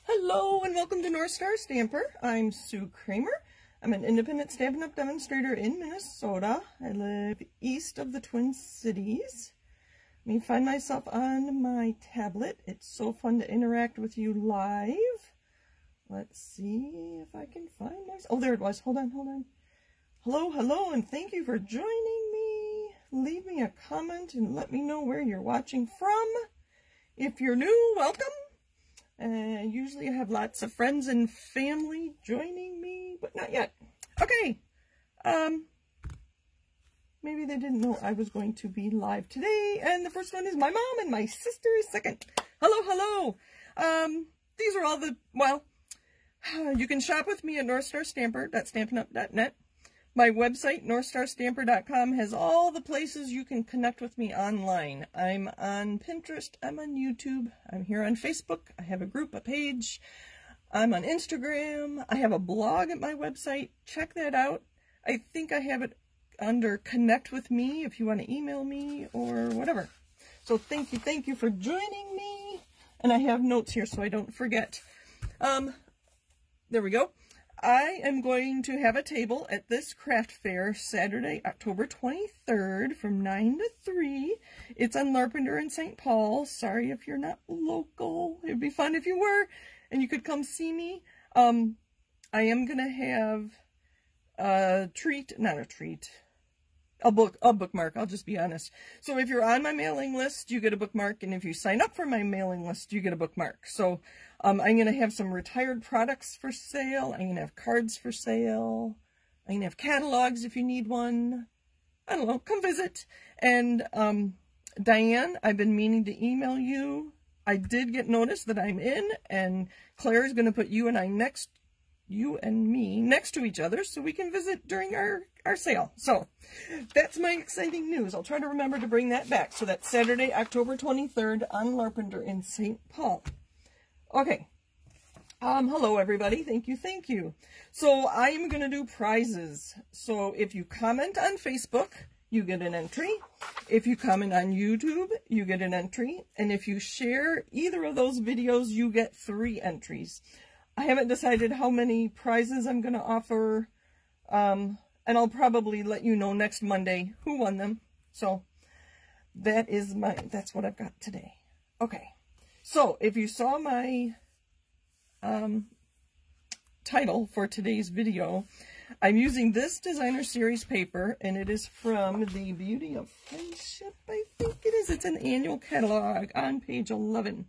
Hello and welcome to North Star Stamper. I'm Sue Kremer. I'm an independent Stampin' Up! Demonstrator in Minnesota. I live east of the Twin Cities. Let me find myself on my tablet. It's so fun to interact with you live. Let's see if I can find myself. Oh, there it was. Hold on. Hello, and thank you for joining me. Leave me a comment and let me know where you're watching from. If you're new, welcome. Usually I have lots of friends and family joining me, but not yet. Okay. Maybe they didn't know I was going to be live today. And the first one is my mom and my sister is second. Hello. These are all the, well, you can shop with me at northstarstamper.stampinup.net. My website, northstarstamper.com, has all the places you can connect with me online. I'm on Pinterest, I'm on YouTube, I'm here on Facebook, I have a group, a page, I'm on Instagram, I have a blog at my website. Check that out. I think I have it under Connect with Me if you want to email me or whatever. So thank you for joining me. And I have notes here so I don't forget. There we go. I am going to have a table at this craft fair Saturday, October 23rd from 9 to 3. It's on Larpenteur in St. Paul. Sorry if you're not local. It'd be fun if you were and you could come see me. I am going to have a bookmark. I'll just be honest. So if you're on my mailing list, you get a bookmark. And if you sign up for my mailing list, you get a bookmark. So I'm going to have some retired products for sale. I'm going to have cards for sale. I'm going to have catalogs if you need one. I don't know, come visit. And Diane, I've been meaning to email you. I did get notice that I'm in, and Claire is going to put you and me next to each other so we can visit during our sale. So that's my exciting news. I'll try to remember to bring that back. So that's Saturday, October 23rd on Larpenteur in St. Paul. Okay. Hello everybody. Thank you. So I am going to do prizes. So if you comment on Facebook, you get an entry. If you comment on YouTube, you get an entry. And if you share either of those videos, you get 3 entries. I haven't decided how many prizes I'm going to offer. And I'll probably let you know next Monday who won them. So that's what I've got today. Okay. So if you saw my title for today's video, I'm using this designer series paper, and it is from the Beauty of Friendship, I think it is. It's an annual catalog on page 11.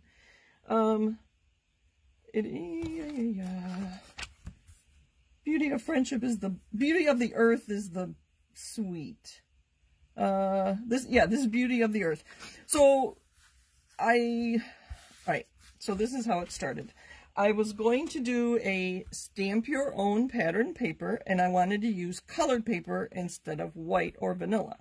Beauty of Friendship is the Beauty of the Earth is the sweet. This is Beauty of the Earth. So so this is how it started. I was going to do a stamp your own pattern paper, and I wanted to use colored paper instead of white or vanilla.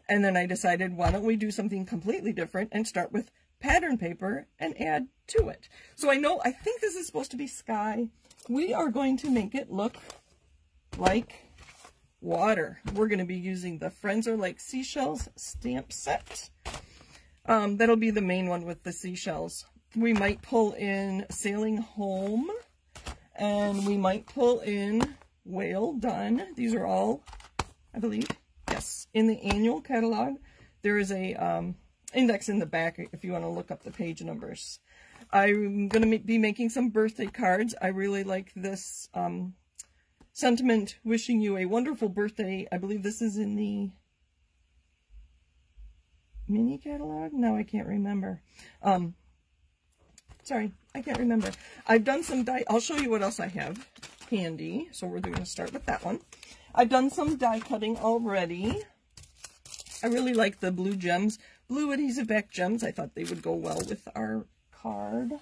And then I decided, why don't we do something completely different and start with pattern paper and add to it. So I think this is supposed to be sky. We are going to make it look like water. We're going to be using the Friends Are Like Seashells stamp set. That'll be the main one with the seashells. We might pull in Sailing Home, and we might pull in Whale Done. These are all, I believe, yes, in the annual catalog. There is a index in the back if you want to look up the page numbers. I'm going to be making some birthday cards. I really like this sentiment, wishing you a wonderful birthday. I believe this is in the mini catalog. No, I can't remember. Sorry, I can't remember. I've done some die. I'll show you what else I have handy. So we're going to start with that one. I've done some die cutting already. I really like the blue gems, blue adhesive back gems. I thought they would go well with our card.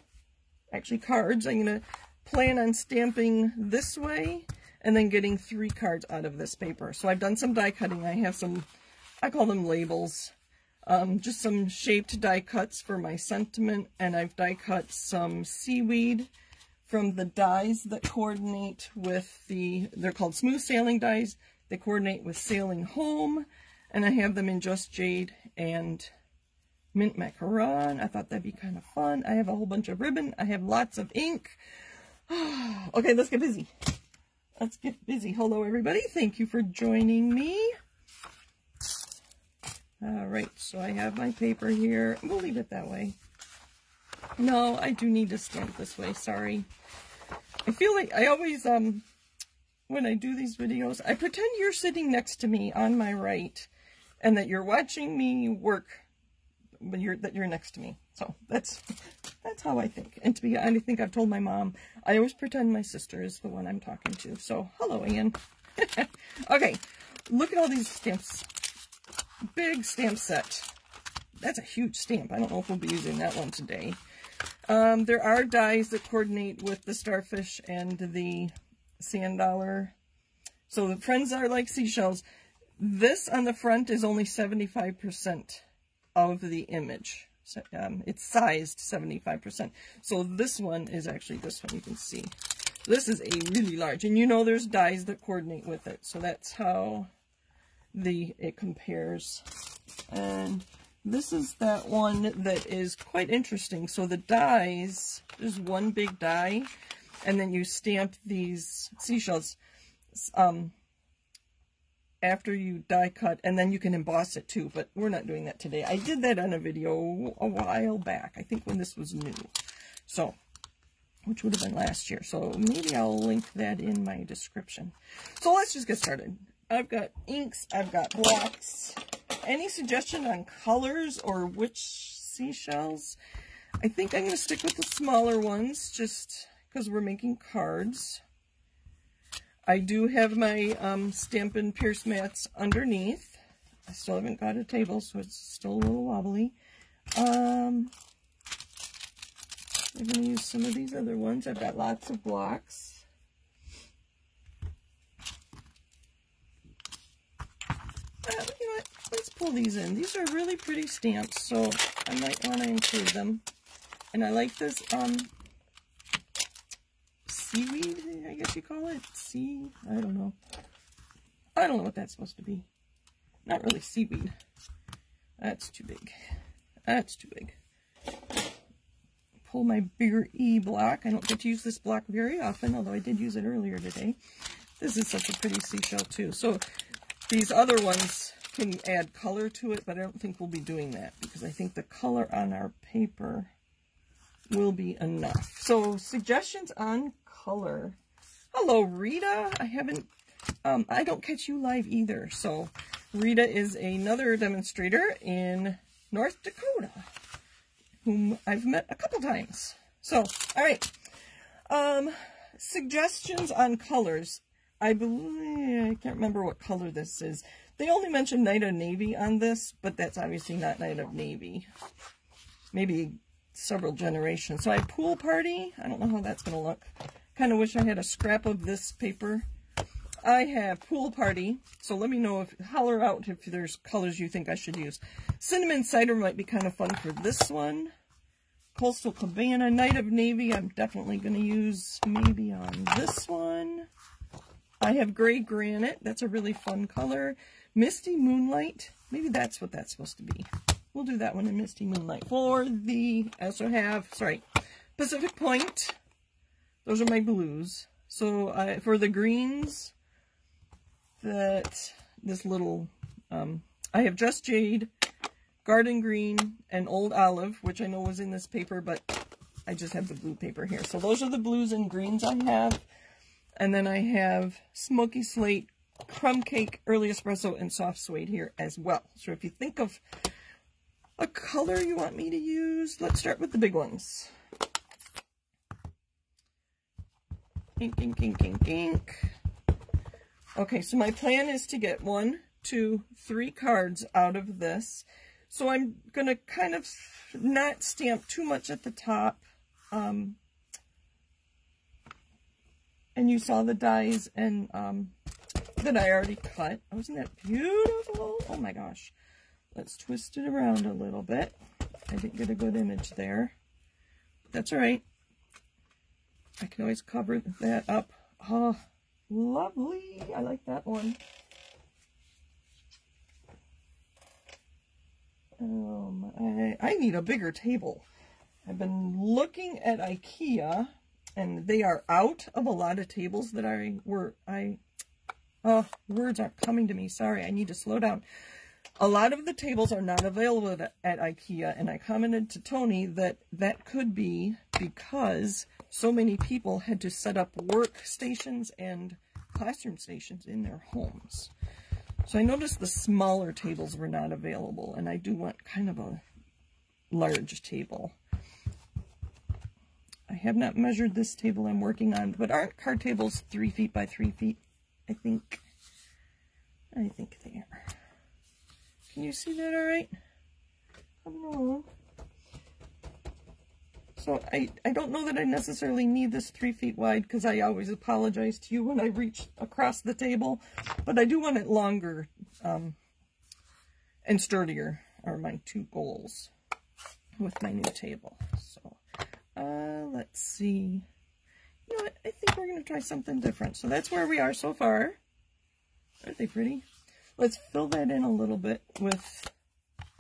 Actually, cards. I'm going to plan on stamping this way and then getting 3 cards out of this paper. So I've done some die cutting. I have some, I call them labels. Just some shaped die cuts for my sentiment, and I've die cut some seaweed from the dies that coordinate with they're called smooth sailing dies. They coordinate with Sailing Home, and I have them in Just Jade and mint macaron. I thought that'd be kind of fun. I have a whole bunch of ribbon. I have lots of ink. Okay, let's get busy. Let's get busy. Hello, everybody. Thank you for joining me. All right, so I have my paper here. We'll leave it that way. No, I do need to stamp this way. Sorry. I feel like I always, when I do these videos, I pretend you're sitting next to me on my right and that you're watching me work, but that you're next to me. So that's how I think. And to be honest, I think I've told my mom, I always pretend my sister is the one I'm talking to. So hello, Ann. Okay, look at all these stamps. Big stamp set. That's a huge stamp. I don't know if we'll be using that one today. There are dies that coordinate with the starfish and the sand dollar. So the friends are like seashells. This on the front is only 75% of the image. So, it's sized 75%. So this one is actually this one, you can see. This is a really large, and you know there's dies that coordinate with it. So that's how it compares. And this is that one that is quite interesting. So the dies, there's one big die, and then you stamp these seashells after you die cut, and then you can emboss it too, but we're not doing that today. I did that on a video a while back, I think when this was new, so, which would have been last year, so maybe I'll link that in my description. So let's just get started. I've got inks, I've got blocks. Any suggestion on colors or which seashells? I think I'm going to stick with the smaller ones just because we're making cards. I do have my Stampin' Pierce mats underneath. I still haven't got a table, so it's still a little wobbly. I'm going to use some of these other ones. I've got lots of blocks. You know what? Let's pull these in. These are really pretty stamps, so I might want to include them. And I like this seaweed, I guess you call it. I don't know. I don't know what that's supposed to be. Not really seaweed. That's too big. That's too big. Pull my bigger E block. I don't get to use this block very often, although I did use it earlier today. This is such a pretty seashell too. So these other ones can add color to it, but I don't think we'll be doing that because I think the color on our paper will be enough. So suggestions on color. Hello, Rita. I don't catch you live either. So Rita is another demonstrator in North Dakota whom I've met a couple times. So, all right. Suggestions on colors. I believe, I can't remember what color this is. They only mentioned Night of Navy on this, but that's obviously not Night of Navy. Maybe several generations. So I have Pool Party. I don't know how that's going to look. Kind of wish I had a scrap of this paper. I have Pool Party. So let me know, holler out if there's colors you think I should use. Cinnamon Cider might be kind of fun for this one. Coastal Cabana. Night of Navy I'm definitely going to use maybe on this one. I have Gray Granite. That's a really fun color. Misty Moonlight. Maybe that's what that's supposed to be. We'll do that one in Misty Moonlight. For the, I also have, Pacific Point. Those are my blues. So for the greens, this little, I have Just Jade, Garden Green, and Old Olive, which I know was in this paper, but I just have the blue paper here. So those are the blues and greens I have. And then I have Smoky Slate, Crumb Cake, Early Espresso, and Soft Suede here as well. So if you think of a color you want me to use, let's start with the big ones. Ink, ink, ink, ink, ink. Okay, so my plan is to get 1, 2, 3 cards out of this. So I'm going to kind of not stamp too much at the top. And you saw the dies and that I already cut. Oh, isn't that beautiful? Oh my gosh. Let's twist it around a little bit. I didn't get a good image there. That's all right. I can always cover that up. Oh, lovely. I like that one. I need a bigger table. I've been looking at IKEA, and they are out of a lot of tables that words aren't coming to me. Sorry, I need to slow down. A lot of the tables are not available at IKEA, and I commented to Tony that that could be because so many people had to set up workstations and classroom stations in their homes. So I noticed the smaller tables were not available, and I do want kind of a large table. I have not measured this table I'm working on, but aren't card tables 3 feet by 3 feet? I think they are. Can you see that all right? Come on. So I don't know that I necessarily need this 3 feet wide, because I always apologize to you when I reach across the table, but I do want it longer and sturdier are my two goals with my new table. So let's see. You know what? I think we're going to try something different. So that's where we are so far. Aren't they pretty? Let's fill that in a little bit with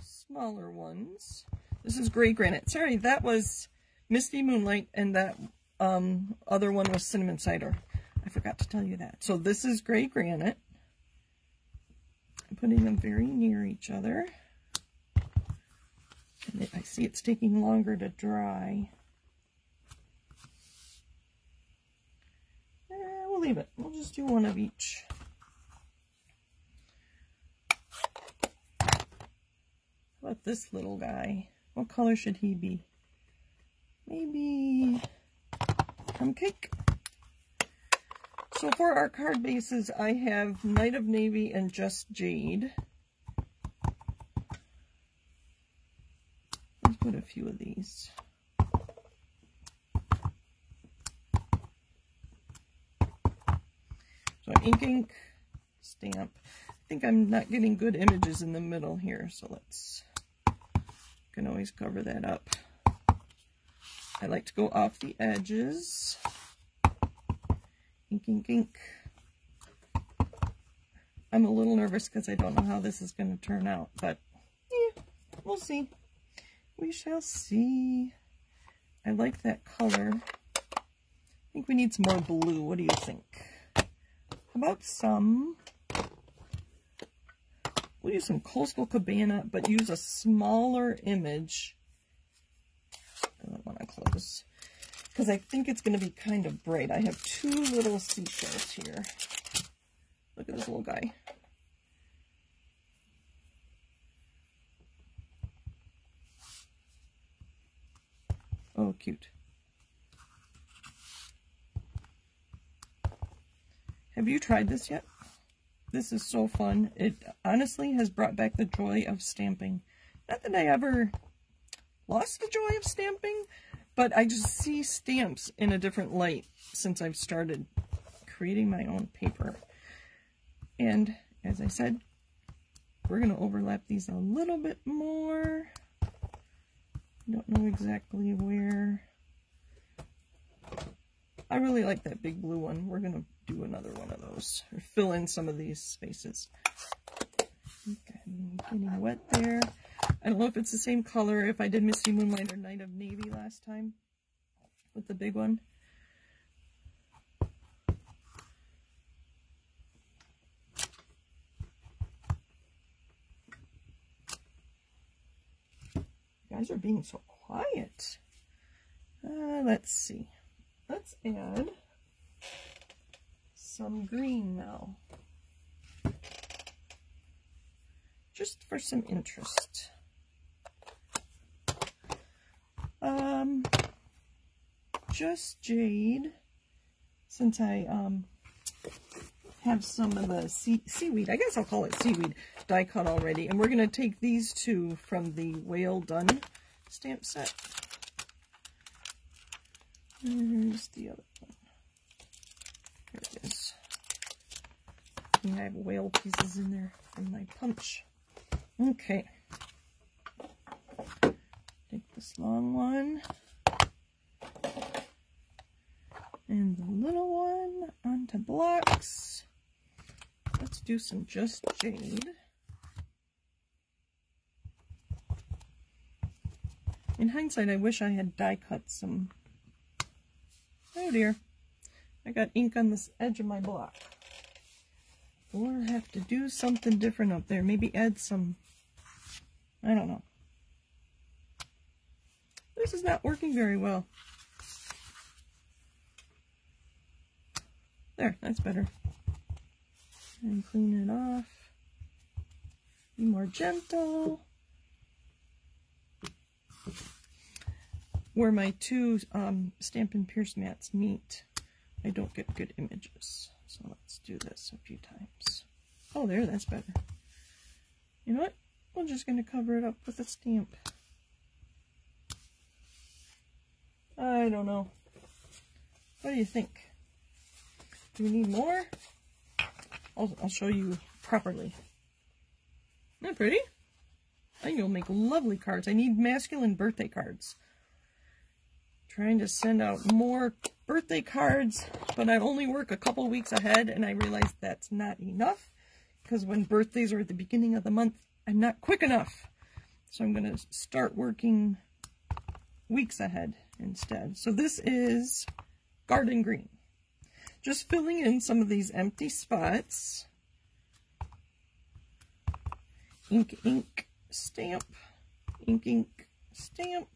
smaller ones. This is gray granite. Sorry, that was Misty Moonlight, and that other one was Cinnamon Cider. I forgot to tell you that. So this is gray granite. I'm putting them very near each other. And I see it's taking longer to dry. We'll leave it. We'll just do one of each. How about this little guy? What color should he be? Maybe plum cake. So for our card bases, I have Night of Navy and Just Jade. Let's put a few of these. So ink, stamp. I think I'm not getting good images in the middle here, so let's, can always cover that up. I like to go off the edges. Ink. I'm a little nervous because I don't know how this is going to turn out, but yeah, we'll see. We shall see. I like that color. I think we need some more blue. What do you think? How about some... We'll use some Coastal Cabana, but use a smaller image. I don't want to close, because I think it's going to be kind of bright. I have two little seashells here. Look at this little guy. Oh, cute. Have you tried this yet? This is so fun. It honestly has brought back the joy of stamping. Not that I ever lost the joy of stamping, but I just see stamps in a different light since I've started creating my own paper. And as I said, we're going to overlap these a little bit more. I don't know exactly where. I really like that big blue one. We're going to do another one of those, or fill in some of these spaces. Okay, I'm getting wet there. I don't know if it's the same color if I did Misty Moonlight or Night of Navy last time with the big one. You guys are being so quiet. Let's see. Let's add some green now, just for some interest. Just Jade, since I have some of the seaweed, I guess I'll call it seaweed, die cut already, and we're going to take these two from the Whale Done stamp set. Here's the other one. Here it is. And I have whale pieces in there from my punch. Okay. Take this long one. And the little one onto blocks. Let's do some Just Jade. hindsight, I wish I had die cut some. Oh dear. I got ink on this edge of my block. Or have to do something different up there. Maybe add some, I don't know. This is not working very well. There, that's better. And clean it off. Be more gentle. Where my two Stampin' Pierce mats meet, I don't get good images. So let's do this a few times. Oh, there, that's better. You know what? We're just going to cover it up with a stamp. I don't know. What do you think? Do we need more? I'll show you properly. Isn't that pretty? I think you'll make lovely cards. I need masculine birthday cards. Trying to send out more birthday cards, but I only work a couple weeks ahead, and I realize that's not enough, because when birthdays are at the beginning of the month, I'm not quick enough. So I'm going to start working weeks ahead instead. So this is Garden Green. Just filling in some of these empty spots. Ink, ink, stamp. Ink, ink, stamp.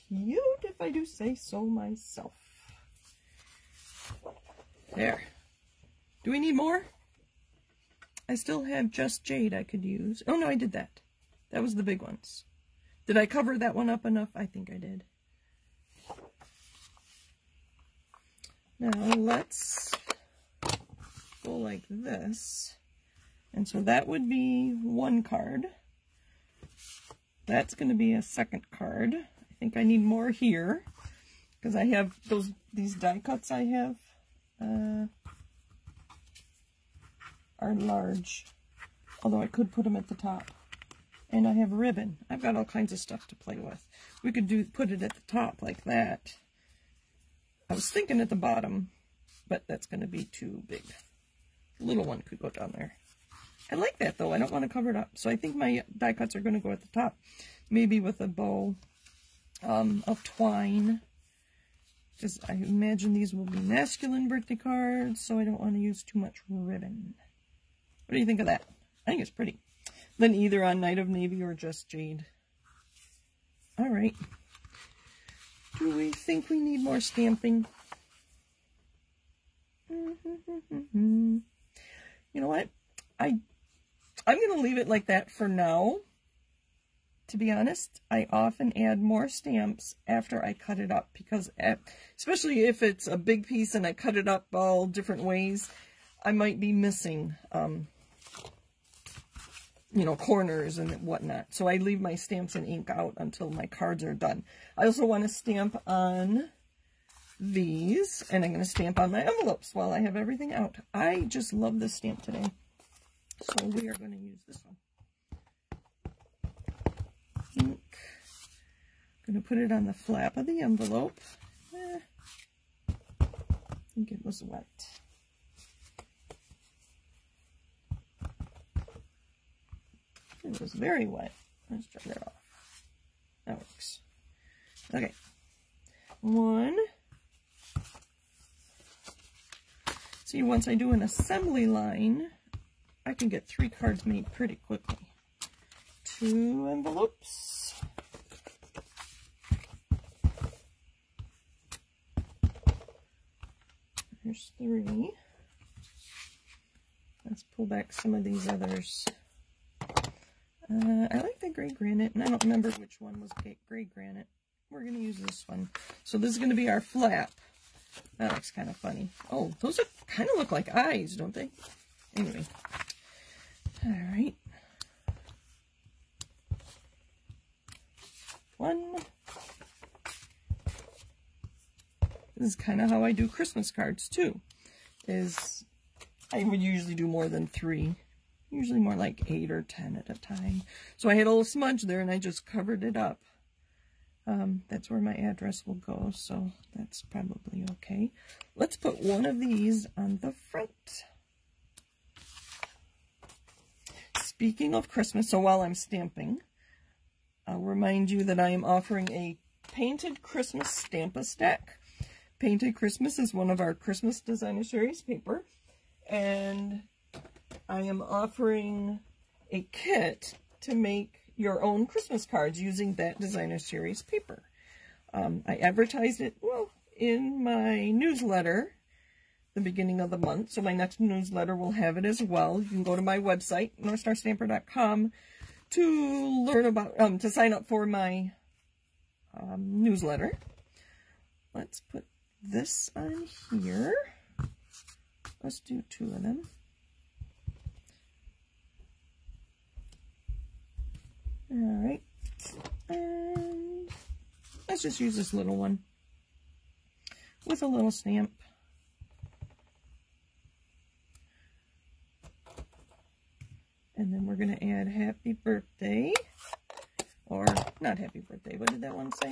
Cute, if I do say so myself. There. Do we need more? I still have Just Jade I could use. Oh no, I did that. That was the big ones. Did I cover that one up enough? I think I did. Now let's go like this. And so that would be one card. That's going to be a second card. I think I need more here because I have these die cuts I have are large, although I could put them at the top. And I have ribbon. I've got all kinds of stuff to play with. We could put it at the top like that. I was thinking at the bottom, but that's going to be too big. The little one could go down there. I like that though. I don't want to cover it up. So I think my die cuts are going to go at the top. Maybe with a bow of twine. Because I imagine these will be masculine birthday cards, so I don't want to use too much ribbon. What do you think of that? I think it's pretty. Then either on Night of Navy or Just Jade. Alright. Do we think we need more stamping? You know what? I'm going to leave it like that for now. To be honest, I often add more stamps after I cut it up. Because, especially if it's a big piece and I cut it up all different ways, I might be missing you know, corners and whatnot. So I leave my stamps and ink out until my cards are done. I also want to stamp on these, and I'm going to stamp on my envelopes while I have everything out. I just love this stamp today. So we are going to use this one. Ink. I'm going to put it on the flap of the envelope. I think it was wet. It was very wet. Let's dry that off. That works. Okay. One. See, once I do an assembly line, I can get 3 cards made pretty quickly. 2 envelopes. There's 3. Let's pull back some of these others. I like the gray granite, and I don't remember which one was gray granite. We're going to use this one. So this is going to be our flap. That looks kind of funny. Oh, those kind of look like eyes, don't they? Anyway. Alright. 1. This is kind of how I do Christmas cards, too. Is I would usually do more than 3. Usually more like 8 or 10 at a time. So I had a little smudge there and I just covered it up. That's where my address will go, so that's probably okay. Let's put one of these on the front. speaking of Christmas, so while I'm stamping, I'll remind you that I am offering a Painted Christmas Stamp-A-Stack. Painted Christmas is one of our Christmas Designer Series paper, and I am offering a kit to make your own Christmas cards using that Designer Series paper. I advertised it, well, in my newsletter the beginning of the month, so my next newsletter will have it as well. You can go to my website, northstarstamper.com, to learn about, to sign up for my newsletter. Let's put this on here. Let's do 2 of them. All right, and let's just use this little one with a little stamp. And then we're going to add happy birthday, or not happy birthday, what did that one say?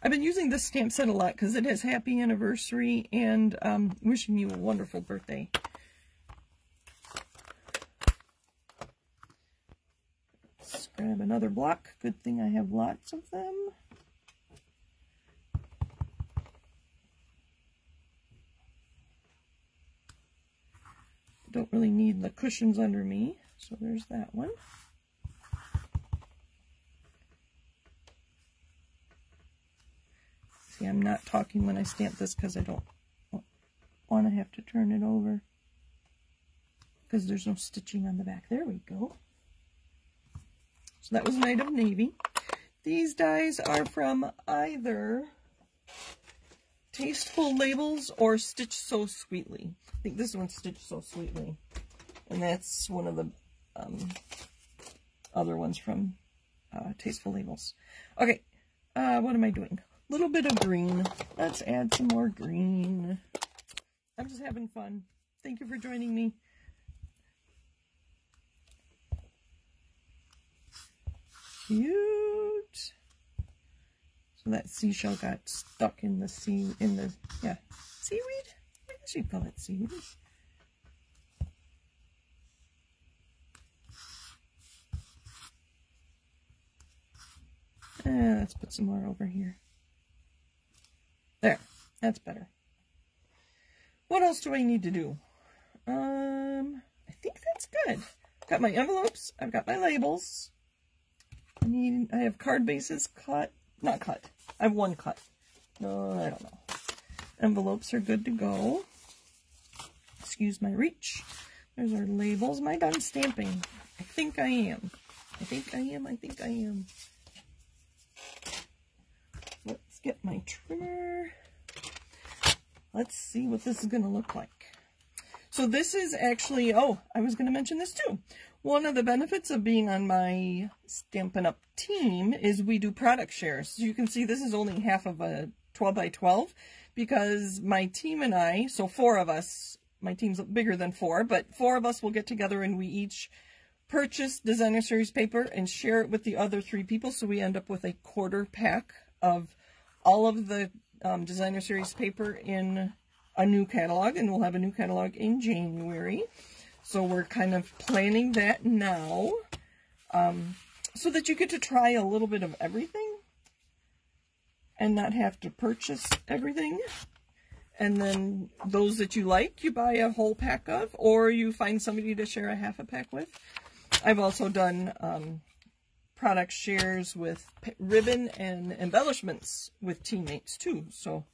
I've been using this stamp set a lot because it has happy anniversary and wishing you a wonderful birthday. Let's grab another block. Good thing I have lots of them. Don't really need the cushions under me, so there's that one. See, I'm not talking when I stamp this because I don't want to have to turn it over because there's no stitching on the back. There we go. So that was Night of Navy. These dies are from either Tasteful Labels or Stitch So Sweetly. I think this one's Stitch So Sweetly. And that's one of the other ones from Tasteful Labels. Okay, what am I doing? A little bit of green. Let's add some more green. I'm just having fun. Thank you for joining me. Cute. So that seashell got stuck in the seaweed. I guess you'd call it seaweed. Let's put some more over here. There, that's better. What else do I need to do? I think that's good. Got my envelopes. I've got my labels. I have card bases cut. Not cut. I have one cut. No, I don't know. Envelopes are good to go. Excuse my reach. There's our labels. Am I done stamping? I think I am. I think I am. Let's get my trimmer. Let's see what this is going to look like. So this is actually, oh, I was going to mention this too. One of the benefits of being on my Stampin' Up! Team is we do product shares. So you can see this is only half of a 12 by 12 because my team and I, so 4 of us, my team's bigger than 4, but 4 of us will get together and we each purchase Designer Series paper and share it with the other 3 people. So we end up with a quarter pack of all of the Designer Series paper in a new catalog, and we'll have a new catalog in January. So we're kind of planning that now, so that you get to try a little bit of everything and not have to purchase everything. And then those that you like, you buy a whole pack of, or you find somebody to share a half a pack with. I've also done product shares with ribbon and embellishments with teammates too. So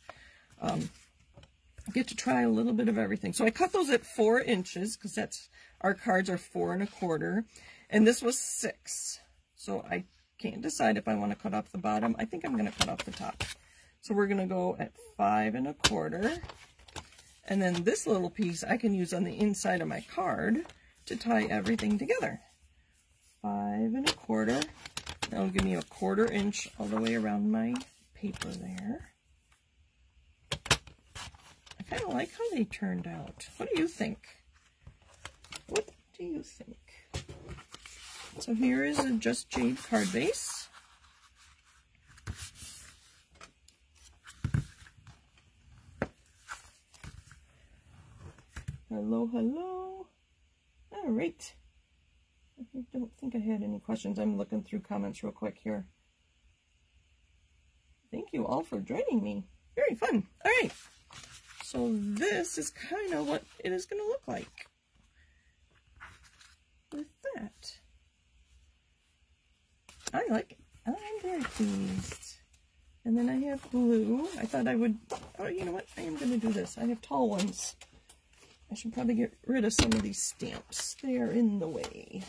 get to try a little bit of everything. So I cut those at 4 inches because that's, our cards are 4 1/4, and this was 6. So I can't decide if I want to cut off the bottom. I think I'm going to cut off the top. So we're going to go at 5 1/4, and then this little piece I can use on the inside of my card to tie everything together. 5 1/4. That'll give me a 1/4 inch all the way around my paper there. I kind of like how they turned out. What do you think? What do you think? So here is a Just Jade card base. Hello Hello, hello. All right. I don't think I had any questions. I'm looking through comments real quick here. Thank you all for joining me. Very fun. All right. So this is kind of what it is going to look like with that. I like it. I'm very pleased. And then I have blue. I thought I would, oh, you know what? I am going to do this. I have tall ones. I should probably get rid of some of these stamps. They are in the way.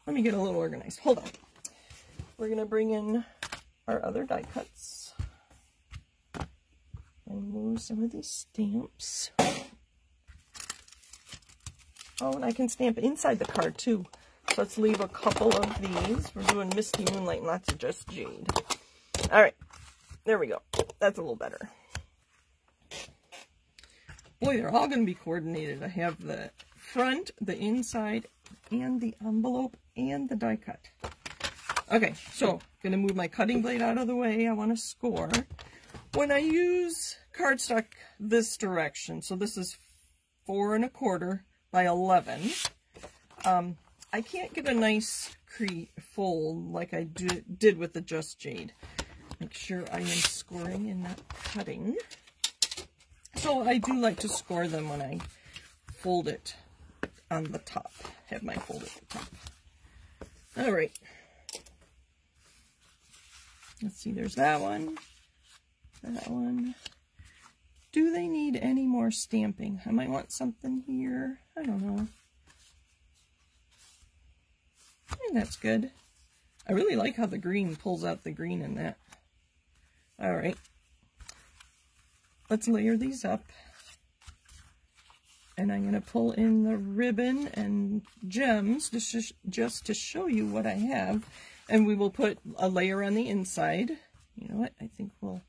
Let me get a little organized. Hold on. We're going to bring in our other die cuts and move some of these stamps. Oh, and I can stamp inside the card too. So let's leave a couple of these. We're doing Misty Moonlight and lots of Just Jade. All right, there we go. That's a little better. Boy, they're all going to be coordinated. I have the front, the inside, and the envelope, and the die cut. Okay, so I'm going to move my cutting blade out of the way. I want to score. When I use cardstock this direction, so this is 4 1/4 by 11, I can't get a nice fold like I did with the Just Jade. Make sure I am scoring and not cutting. So I do like to score them when I fold it on the top. Have my fold at the top. All right. Let's see, there's that one. That one. Do they need any more stamping? I might want something here. I don't know. I think that's good. I really like how the green pulls out the green in that. All right. Let's layer these up. And I'm going to pull in the ribbon and gems just to show you what I have. And we will put a layer on the inside. You know what? I think we'll,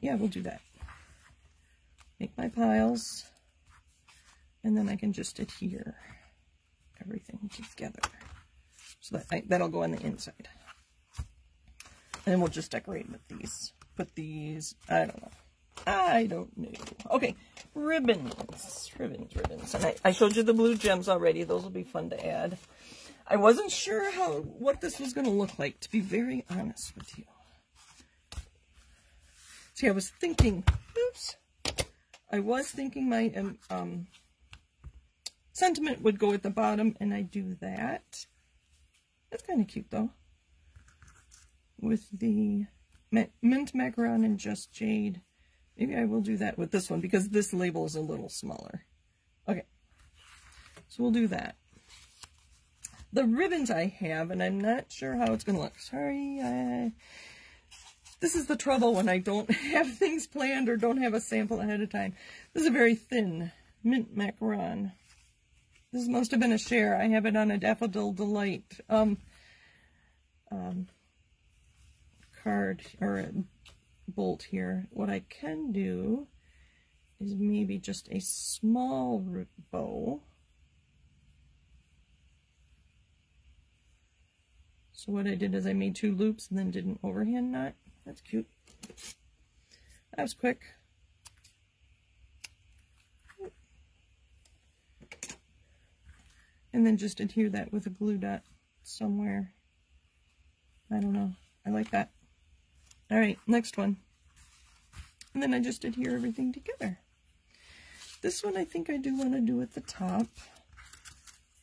yeah, we'll do that. Make my piles. And then I can just adhere everything together. So that that'll go on the inside. And we'll just decorate with these. Put these, I don't know. Okay, ribbons. And I showed you the blue gems already. Those will be fun to add. I wasn't sure what this was going to look like, to be very honest with you. See, I was thinking, my sentiment would go at the bottom, and I do that. That's kind of cute, though. With the mint macaron and Just Jade. Maybe I will do that with this one, because this label is a little smaller. Okay, so we'll do that. The ribbons I have, and I'm not sure how it's going to look. Sorry, this is the trouble when I don't have things planned or don't have a sample ahead of time. This is a very thin mint macaron. This must have been a share. I have it on a Daffodil Delight card, or a bolt here. What I can do is maybe just a small bow. So what I did is I made 2 loops and then did an overhand knot. That's cute. That was quick. And then just adhere that with a glue dot somewhere. I don't know. I like that. All right, next one. And then I just adhere everything together. This one I think I do want to do at the top.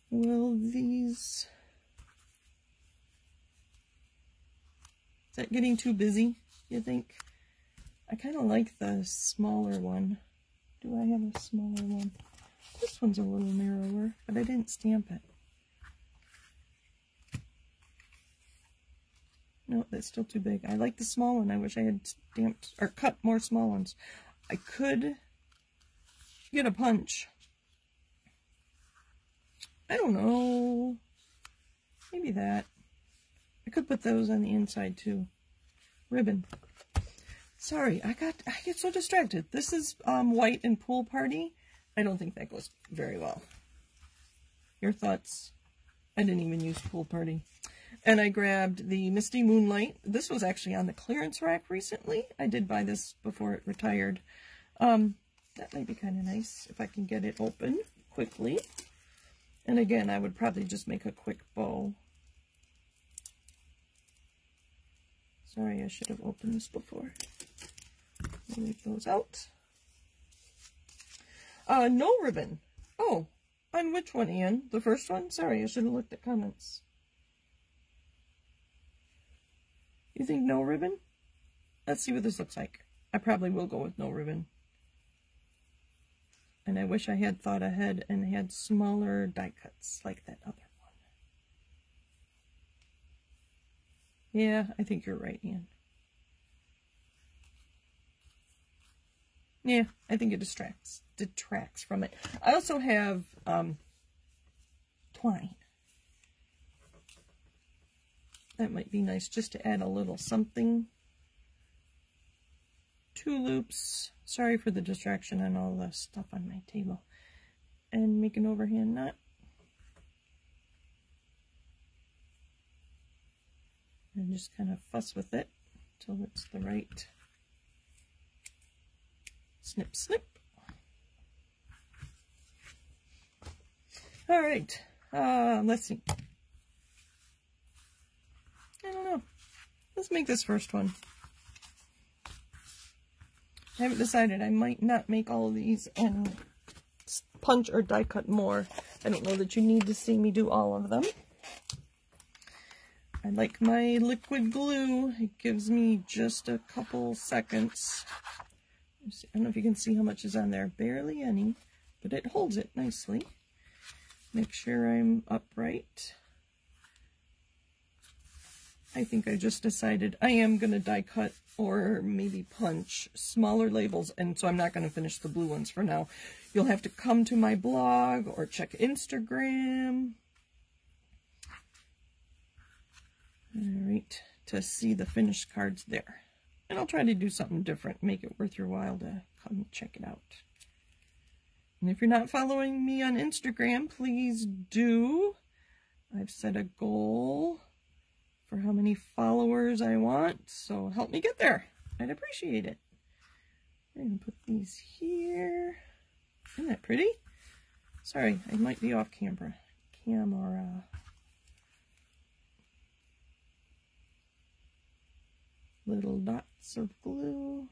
Will these... Is that getting too busy, you think? I kind of like the smaller one. Do I have a smaller one? This one's a little narrower, but I didn't stamp it. No, that's still too big. I like the small one. I wish I had stamped or cut more small ones. I could get a punch. I don't know. Maybe that. I could put those on the inside too. Ribbon. Sorry, I get so distracted. This is white and Pool Party. I don't think that goes very well. Your thoughts? I didn't even use Pool Party. And I grabbed the Misty Moonlight. This was actually on the clearance rack recently. I did buy this before it retired. That might be kind of nice if I can get it open quickly. And again, I would probably just make a quick bow. Sorry, I should have opened this before. I'll leave those out. No ribbon. Oh, on which one, Anne? The first one? Sorry, I should have looked at comments. You think no ribbon? Let's see what this looks like. I probably will go with no ribbon. And I wish I had thought ahead and had smaller die cuts like that other one. Yeah, I think you're right, Ian. Yeah, I think it detracts from it. I also have twine. That might be nice just to add a little something. 2 loops. Sorry for the distraction on all the stuff on my table. And make an overhand knot. And just kind of fuss with it until it's the right snip, snip. All right, let's see. I don't know. Let's make this first one. I haven't decided. I might not make all of these and punch or die cut more. I don't know that you need to see me do all of them. I like my liquid glue. It gives me just a couple seconds. I don't know if you can see how much is on there. Barely any, but it holds it nicely. Make sure I'm upright. I think I just decided I am going to die cut or maybe punch smaller labels, and so I'm not going to finish the blue ones for now. You'll have to come to my blog or check Instagram. Alright, to see the finished cards there. And I'll try to do something different, make it worth your while to come check it out. And if you're not following me on Instagram, please do. I've set a goal for how many followers I want, so help me get there. I'd appreciate it. I'm going to put these here. Isn't that pretty? Sorry, I might be off camera. Little dots of glue.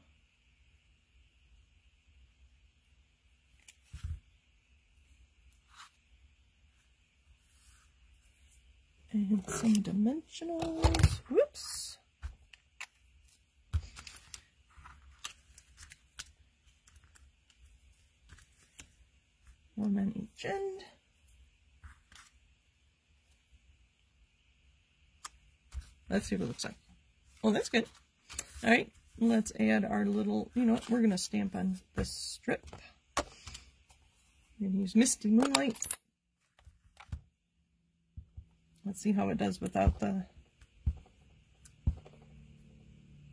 And some dimensionals. Whoops. One on each end. Let's see what it looks like. Oh, that's good. All right, let's add our little, you know what, we're going to stamp on this strip. I'm going to use Misty Moonlight. Let's see how it does without the...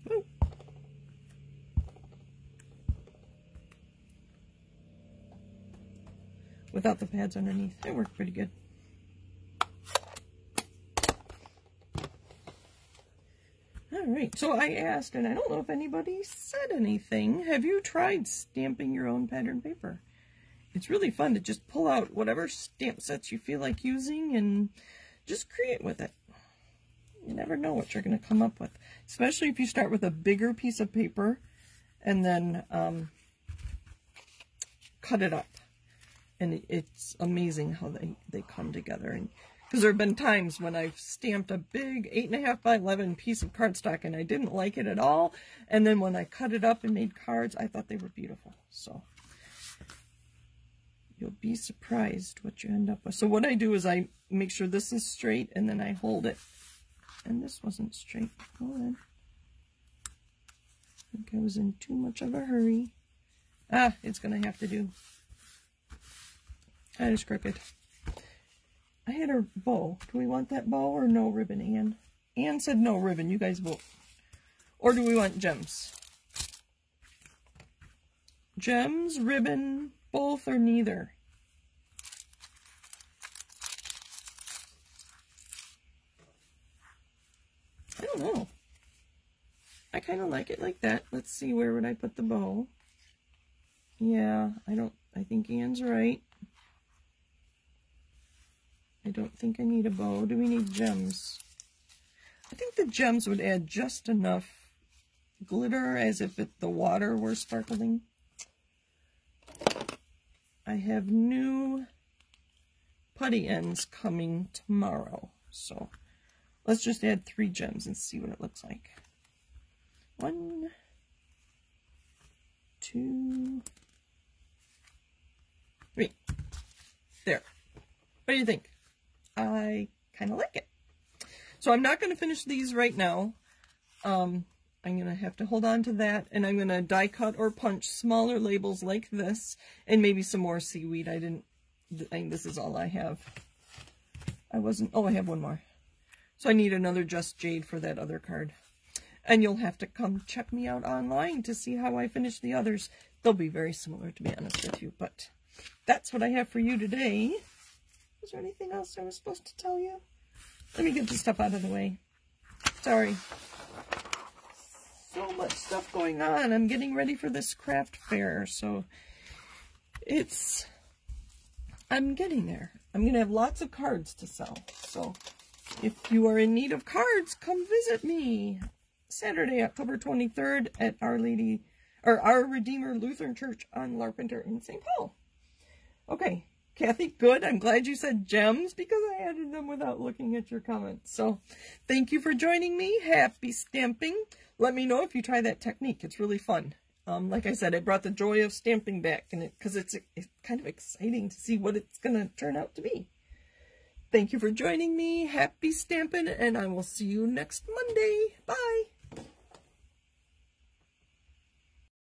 Woo. Without the pads underneath. It worked pretty good. Alright, so I asked, and I don't know if anybody said anything, have you tried stamping your own pattern paper? It's really fun to just pull out whatever stamp sets you feel like using and just create with it. You never know what you're going to come up with, especially if you start with a bigger piece of paper and then cut it up. And it's amazing how they come together. And because there have been times when I've stamped a big 8.5 by 11 piece of cardstock and I didn't like it at all. And then when I cut it up and made cards, I thought they were beautiful. So you'll be surprised what you end up with. So what I do is I make sure this is straight and then I hold it. And this wasn't straight. Hold on. I think I was in too much of a hurry. Ah, it's going to have to do. That is crooked. I had a bow. Do we want that bow or no ribbon, Anne? Anne said no ribbon. You guys vote. Or do we want gems? Gems, ribbon, both or neither? I kind of like it like that. Let's see, where would I put the bow? Yeah, I think Anne's right. I don't think I need a bow. Do we need gems? I think the gems would add just enough glitter as if the water were sparkling. I have new putty ends coming tomorrow, so let's just add 3 gems and see what it looks like. 1, 2, 3. There. What do you think? I kind of like it. So I'm not going to finish these right now. I'm going to have to hold on to that, and I'm going to die cut or punch smaller labels like this, and maybe some more seaweed. I think this is all I have. I have one more. So I need another Just Jade for that other card. And you'll have to come check me out online to see how I finish the others. They'll be very similar, to be honest with you, but that's what I have for you today. Is there anything else I was supposed to tell you? Let me get this stuff out of the way. Sorry. So much stuff going on. I'm getting ready for this craft fair, so I'm getting there. I'm going to have lots of cards to sell, so if you are in need of cards, come visit me. Saturday, October 23rd at Our Redeemer Lutheran Church on Larpenteur in St. Paul. Okay, Kathy, good. I'm glad you said gems because I added them without looking at your comments. So thank you for joining me. Happy stamping. Let me know if you try that technique. It's really fun. Like I said, it brought the joy of stamping back, and because it's kind of exciting to see what it's going to turn out to be. Thank you for joining me. Happy stamping, and I will see you next Monday. Bye.